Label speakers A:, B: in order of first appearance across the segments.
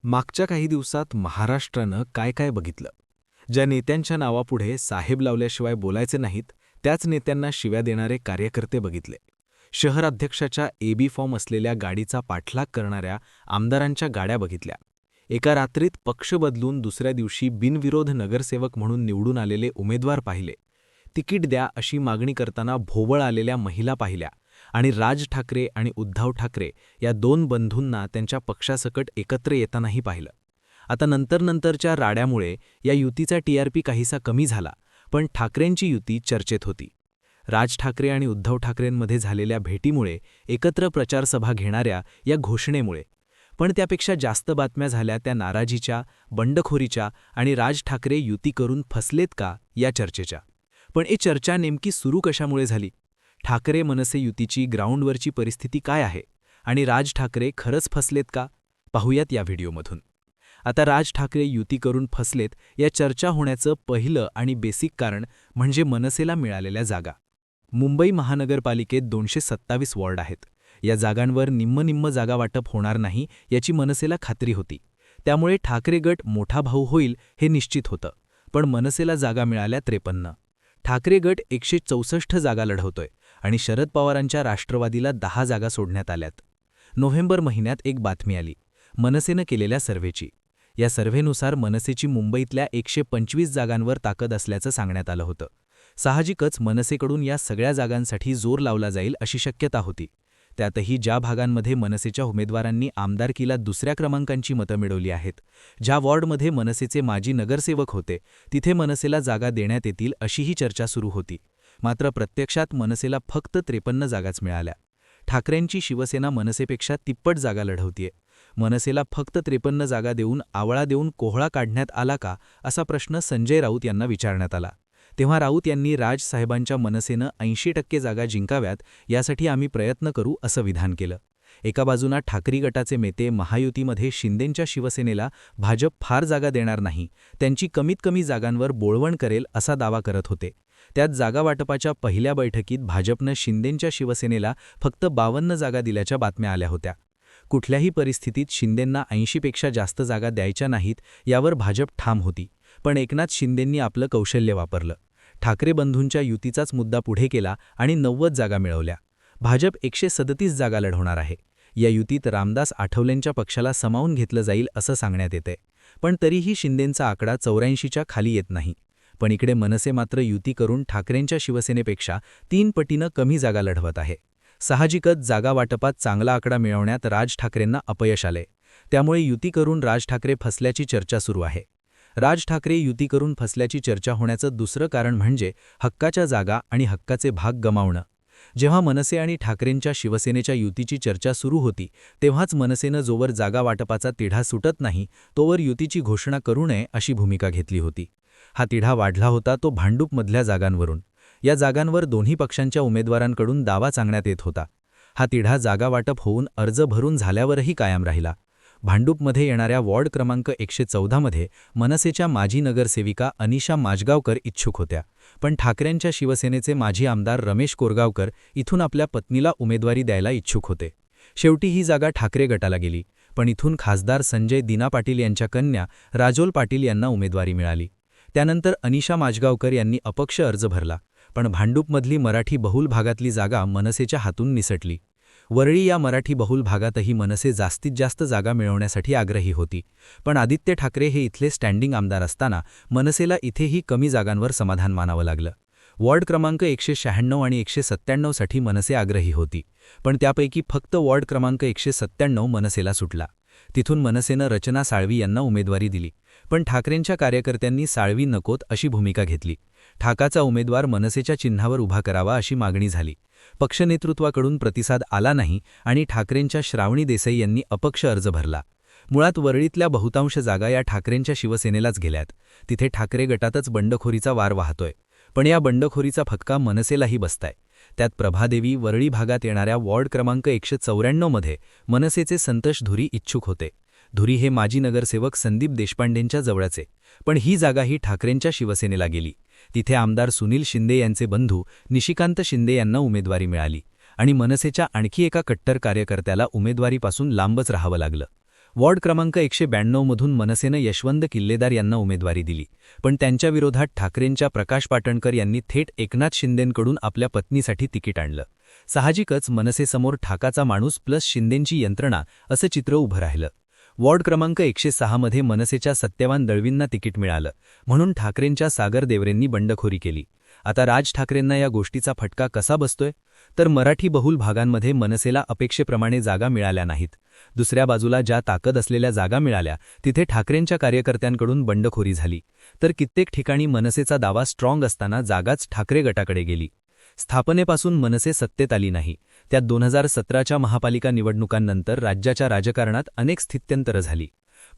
A: मागच्या काही दिवसात महाराष्ट्रानं काय काय बघितलं. ज्या नेत्यांच्या नावापुढे साहेब लावल्याशिवाय बोलायचे नाहीत, त्याच नेत्यांना शिव्या देणारे कार्यकर्ते बघितले. शहराध्यक्षाच्या एबी फॉर्म असलेल्या गाडीचा पाठलाग करणाऱ्या आमदारांच्या गाड्या बघितल्या. एका रात्रीत पक्ष बदलून दुसऱ्या दिवशी बिनविरोध नगरसेवक म्हणून निवडून आलेले उमेदवार पाहिले. तिकीट द्या अशी मागणी करताना भोवळ आलेल्या महिला पाहिल्या आणि राज ठाकरे आणि उद्धव ठाकरे या दोन बंधूंना त्यांच्या पक्षासकट एकत्र येतानाही पाहिलं. आता नंतरच्या राड्यामुळे या युतीचा टीआरपी काहीसा कमी झाला, पण ठाकरेंची युती चर्चेत होती. राज ठाकरे आणि उद्धव ठाकरेंमध्ये झालेल्या भेटीमुळे, एकत्र प्रचारसभा घेणाऱ्या या घोषणेमुळे. पण त्यापेक्षा जास्त बातम्या झाल्या त्या नाराजीच्या, बंडखोरीच्या आणि राज ठाकरे युती करून फसलेत का या चर्चेच्या. पण ही चर्चा नेमकी सुरू कशामुळे झाली? ठाकरे मनसे युतीची ग्राउंडवरची परिस्थिती काय आहे आणि राज ठाकरे खरंच फसलेत का, पाहूयात या व्हिडिओमधून. आता राज ठाकरे युती करून फसलेत या चर्चा होण्याचं पहिलं आणि बेसिक कारण म्हणजे मनसेला मिळालेल्या जागा. मुंबई महानगरपालिकेत 227 वॉर्ड आहेत. या जागांवर निम्म जागा वाटप होणार नाही याची मनसेला खात्री होती. त्यामुळे ठाकरे गट मोठा भाऊ होईल हे निश्चित होतं. पण मनसेला जागा मिळाल्या 53. ठाकरे गट 164 जागा लढवतोय आणि शरद पवारांच्या राष्ट्रवादीला 10 जागा सोडण्यात आल्यात. नोव्हेंबर महिन्यात एक बातमी आली मनसेनं केलेल्या सर्व्हेची. या सर्व्हेनुसार मनसेची मुंबईतल्या 125 जागांवर ताकद असल्याचं सांगण्यात आलं होतं. साहजिकच मनसेकडून या सगळ्या जागांसाठी जोर लावला जाईल अशी शक्यता होती. त्यातही ज्या भागांमध्ये मनसेच्या उमेदवारांनी आमदारकीला दुसऱ्या क्रमांकांची मतं मिळवली आहेत, ज्या वॉर्डमध्ये मनसेचे माजी नगरसेवक होते, तिथे मनसेला जागा देण्यात येतील अशीही चर्चा सुरू होती. मात्र प्रत्यक्षात मनसेला फक्त 53 जागाच मिळाल्या. ठाकरेंची शिवसेना मनसेपेक्षा तिप्पट जागा लढवतीये. मनसेला फक्त 53 जागा देऊन आवळा देऊन कोहळा काढण्यात आला का, असा प्रश्न संजय राऊत यांना विचारण्यात आला. तेव्हा राऊत यांनी राजसाहेबांच्या मनसेनं 80% जागा जिंकाव्यात यासाठी आम्ही प्रयत्न करू असं विधान केलं. एका बाजूला ठाकरे गटाचे नेते महायुतीमध्ये शिंदेंच्या शिवसेनेला भाजप फार जागा देणार नाही, त्यांची कमीत कमी जागांवर बोळवण करेल असा दावा करत होते. त्यात जागा वाटपाच्या पहिल्या बैठकीत भाजपनं शिंदेंच्या शिवसेनेला फक्त 52 जागा दिल्याच्या बातम्या आल्या होत्या. कुठल्याही परिस्थितीत शिंदेंना 80पेक्षा जास्त जागा द्यायच्या नाहीत यावर भाजप ठाम होती. पण एकनाथ शिंदेंनी आपलं कौशल्य वापरलं. ठाकरे बंधूंच्या युतीचाच मुद्दा पुढे केला आणि 90 जागा मिळवल्या. भाजप 137 जागा लढवणार आहे. या युतीत रामदास आठवलेंच्या पक्षाला समावून घेतलं जाईल असं सांगण्यात येते. पण तरीही शिंदेंचा आकडा 84च्या खाली येत नाही. पण इकडे मनसे मात्र युती करून ठाकरेंच्या शिवसेनेपेक्षा 3 पटीनं कमी जागा लढवत आहे. साहजिकच जागा वाटपात चांगला आकडा मिळवण्यात राज ठाकरेंना अपयश आले. त्यामुळे युती करून राज ठाकरे फसल्याची चर्चा सुरू आहे. राज ठाकरे युती करून फसल्याची चर्चा होण्याचं दुसरं कारण म्हणजे हक्काच्या जागा आणि हक्काचे भाग गमावणं. जेव्हा मनसे आणि ठाकरेंच्या शिवसेनेच्या युतीची चर्चा सुरू होती, तेव्हाच मनसेनं जोवर जागा वाटपाचा तिढा सुटत नाही तोवर युतीची घोषणा करू नये अशी भूमिका घेतली होती. हा तिढा वाढला होता तो भांडूपमधल्या जागांवरून. या जागांवर दोन्ही पक्षांच्या उमेदवारांकडून दावा सांगण्यात येत होता. हा तिढा जागा वाटप होऊन अर्ज भरून झाल्यावरही कायम राहिला. भांडूपमध्ये येणाऱ्या वॉर्ड क्रमांक 114 मध्ये मनसेच्या माजी नगरसेविका अनिशा माजगावकर इच्छुक होत्या. पण ठाकरेंच्या शिवसेनेचे माजी आमदार रमेश कोरगावकर इथून आपल्या पत्नीला उमेदवारी द्यायला इच्छुक होते. शेवटी ही जागा ठाकरे गटाला गेली. पण इथून खासदार संजय दिना पाटील यांच्या कन्या राजोल पाटील यांना उमेदवारी मिळाली. त्यानंतर अनिशा माजगावकर यांनी अपक्ष अर्ज भरला. पण भांडूपमधली मराठी बहुल भागातली जागा मनसेच्या हातून निसटली. वरळी या मराठी बहुल भागातही मनसे जास्तीत जास्त जागा मिळवण्यासाठी आग्रही होती. पण आदित्य ठाकरे हे इथले स्टँडिंग आमदार असताना मनसेला इथेही कमी जागांवर समाधान मानावं लागलं. वॉर्ड क्रमांक 196 आणि 197 साठी मनसे आग्रही होती. पण त्यापैकी फक्त वॉर्ड क्रमांक 197 मनसेला सुटला. तिथून मनसेनं रचना साळवी यांना उमेदवारी दिली. पण ठाकरेंच्या कार्यकर्त्यांनी साळवी नकोत अशी भूमिका घेतली. ठाकाचा उमेदवार मनसेच्या चिन्हावर उभा करावा अशी मागणी झाली. पक्षनेतृत्वाकडून प्रतिसाद आला नाही आणि ठाकरेंच्या श्रावणी देसाई यांनी अपक्ष अर्ज भरला. मुळात वरळीतल्या बहुतांश जागा या ठाकरेंच्या शिवसेनेलाच गेल्यात. तिथे ठाकरे गटातच बंडखोरीचा वार वाहतोय. पण या बंडखोरीचा फटका मनसेलाही बसताय. त्यात प्रभादेवी वरळी भागात येणाऱ्या वॉर्ड क्रमांक 194 मध्ये मनसेचे संतोष धुरी इच्छुक होते. धुरी हे माजी नगरसेवक संदीप देशपांडेंच्या जवळचे. पण ही जागाही ठाकरेंच्या शिवसेनेला गेली. तिथे आमदार सुनील शिंदे यांचे बंधू निशिकांत शिंदे यांना उमेदवारी मिळाली आणि मनसेच्या आणखी एका कट्टर कार्यकर्त्याला उमेदवारीपासून लांबच राहावं लागलं.
B: वॉर्ड क्रमांक 192 मधून मनसेनं यशवंत किल्लेदार यांना उमेदवारी दिली, पण त्यांच्या विरोधात ठाकरेंच्या प्रकाश पाटणकर यांनी थेट एकनाथ शिंदेंकडून आपल्या पत्नीसाठी तिकीट आणलं. साहजिकच मनसेसमोर ठाकाचा माणूस प्लस शिंदेंची यंत्रणा असं चित्र उभं राहिलं. वॉर्ड क्रमांक 106 मध्ये मनसेच्या सत्यवान दळवींना तिकीट मिळालं, म्हणून ठाकरेंच्या सागर देवरेंनी बंडखोरी केली. आता राज ठाकरेंना या गोष्टीचा फटका कसा बसतोय? तर मराठी बहुल भागांमध्ये मनसेला अपेक्षेप्रमाणे जागा मिळाल्या नाहीत. दुसऱ्या बाजूला ज्या ताकद असलेल्या जागा मिळाल्या तिथे ठाकरेंच्या कार्यकर्त्यांकडून बंडखोरी झाली. तर कित्येक ठिकाणी मनसेचा दावा स्ट्रॉंग असताना जागाच ठाकरे गटाकडे गेली. स्थापनेपासून मनसे सत्तेत आली नाही. त्यात 2017च्या महापालिका निवडणुकांनंतर राज्याच्या राजकारणात अनेक स्थित्यंतरं झाली.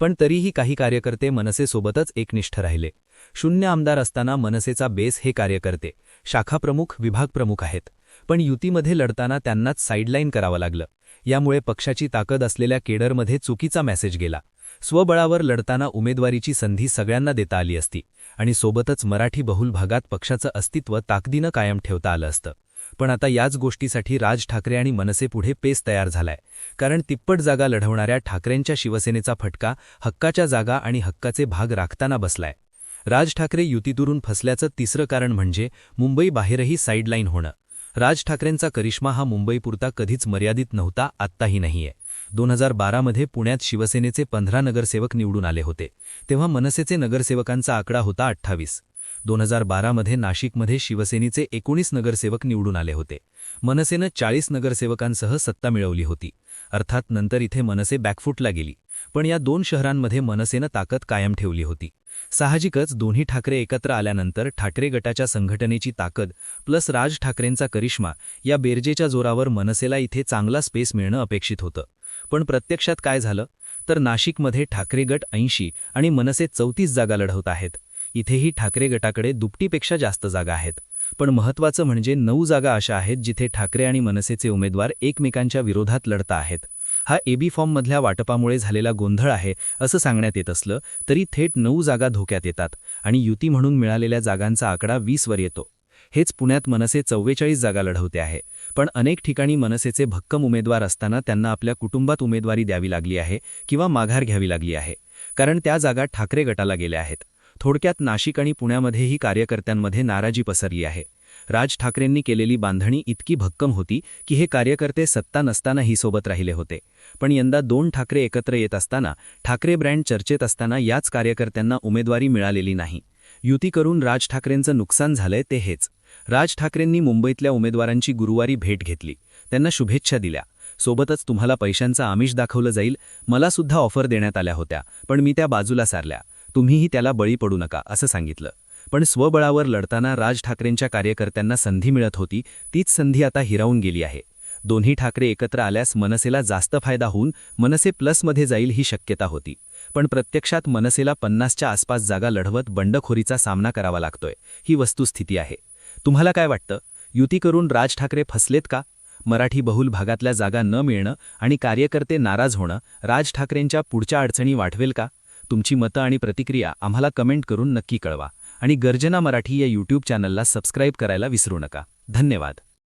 B: पण तरीही काही कार्यकर्ते मनसेसोबतच एकनिष्ठ राहिले. शून्य आमदार असताना मनसेचा बेस हे कार्यकर्ते, शाखाप्रमुख, विभागप्रमुख आहेत. पण युतीमध्ये लढताना त्यांनाच साईडलाईन करावं लागलं. यामुळे पक्षाची ताकद असलेल्या केडरमध्ये चुकीचा मेसेज गेला. स्वबळावर लढताना उमेदवारीची संधी सगळ्यांना देता आली असती आणि सोबतच मराठी बहुल भागात पक्षाचं अस्तित्व ताकदीनं कायम ठेवता आलं असतं. पण आता याच गोष्टीसाठी राज ठाकरे आणि मनसेपुढे पेस तयार झालाय. कारण तिप्पट जागा लढवणाऱ्या ठाकरेंच्या शिवसेनेचा फटका हक्काच्या जागा आणि हक्काचे भाग राखताना बसलाय. राज ठाकरे युतीतून फसल्याचं तिसरं कारण म्हणजे मुंबई बाहेरही साईडलाईन होणं. राज ठाकरेंचा करिश्मा हा मुंबईपुरता कधीच मर्यादित नव्हता, आत्ताही नाहीये. 2012मध्ये पुण्यात शिवसेनेचे 15 नगरसेवक निवडून आले होते, तेव्हा मनसेचे नगरसेवकांचा आकडा होता 28. 2012मध्ये नाशिकमध्ये शिवसेनेचे 19 नगरसेवक निवडून आले होते. मनसेनं 40 नगरसेवकांसह सत्ता मिळवली होती. अर्थात नंतर इथे मनसे बॅकफुटला गेली. पण या दोन शहरांमध्ये मनसेनं ताकद कायम ठेवली होती. साहजिकच दोन्ही ठाकरे एकत्र आल्यानंतर ठाकरे गटाच्या संघटनेची ताकद प्लस राज ठाकरेंचा करिश्मा या बेरजेच्या जोरावर मनसेला इथे चांगला स्पेस मिळणं अपेक्षित होतं. पण प्रत्यक्षात काय झालं? तर नाशिकमध्ये ठाकरे गट 80 आणि मनसे 34 जागा लढवत आहेत. इथेही ठाकरे गटाकडे दुपटीपेक्षा जास्त जागा आहेत. पण महत्त्वाचं म्हणजे 9 जागा अशा आहेत जिथे ठाकरे आणि मनसेचे उमेदवार एकमेकांच्या विरोधात लढता आहेत. हा एबी फॉर्ममधल्या वाटपामुळे झालेला गोंधळ आहे असं सांगण्यात येत असलं तरी थेट 9 जागा धोक्यात येतात आणि युती म्हणून मिळालेल्या जागांचा आकडा 20 वर येतो. हेच पुण्यात मनसे 44 जागा लढवते आहे. पण अनेक ठिकाणी मनसेचे भक्कम उमेदवार असताना त्यांना आपल्या कुटुंबात उमेदवारी द्यावी लागली आहे किंवा माघार घ्यावी लागली आहे, कारण त्या जागा ठाकरे गटाला गेल्या आहेत. थोडक्यात नाशिक आणि पुण्यामध्येही कार्यकर्त्यांमध्ये नाराजी पसरली आहे. राज ठाकरेंनी केलेली बांधणी इतकी भक्कम होती की हे कार्यकर्ते सत्ता नसतानाही सोबत राहिले होते. पण यंदा 2 ठाकरे एकत्र येत असताना, ठाकरे ब्रँड चर्चेत असताना याच कार्यकर्त्यांना उमेदवारी मिळालेली नाही. युती करून राज ठाकरेंचं नुकसान झालंय ते हेच. राज ठाकरेंनी मुंबईतल्या उमेदवारांची गुरुवारी भेट घेतली, त्यांना शुभेच्छा दिल्या. सोबतच तुम्हाला पैशांचं आमिष दाखवलं जाईल, मला सुद्धा ऑफर देण्यात आल्या होत्या, पण मी त्या बाजूला सारल्या. तुम्हीही त्याला बळी पडू नका असं सांगितलं. पण स्वबळावर लढताना राज ठाकरेंच्या कार्यकर्त्यांना संधी मिळत होती, तीच संधी आता हिरावून गेली आहे. दोन्ही ठाकरे एकत्र आल्यास मनसेला जास्त फायदा होऊन मनसे प्लसमध्ये जाईल ही शक्यता होती. पण प्रत्यक्षात मनसेला 50च्या आसपास जागा लढवत बंडखोरीचा सामना करावा लागतोय, ही वस्तुस्थिती आहे. तुम्हाला काय वाटतं? युती करून राज ठाकरे फसलेत का? मराठी बहुल भागातल्या जागा न मिळणं आणि कार्यकर्ते नाराज होणं राज ठाकरेंच्या पुढच्या अडचणी वाढवेल का? तुमची मतं आणि प्रतिक्रिया आम्हाला कमेंट करून नक्की कळवा आणि गर्जना मराठी या यूट्यूब चॅनलला सबस्क्राईब करायला विसरू नका. धन्यवाद.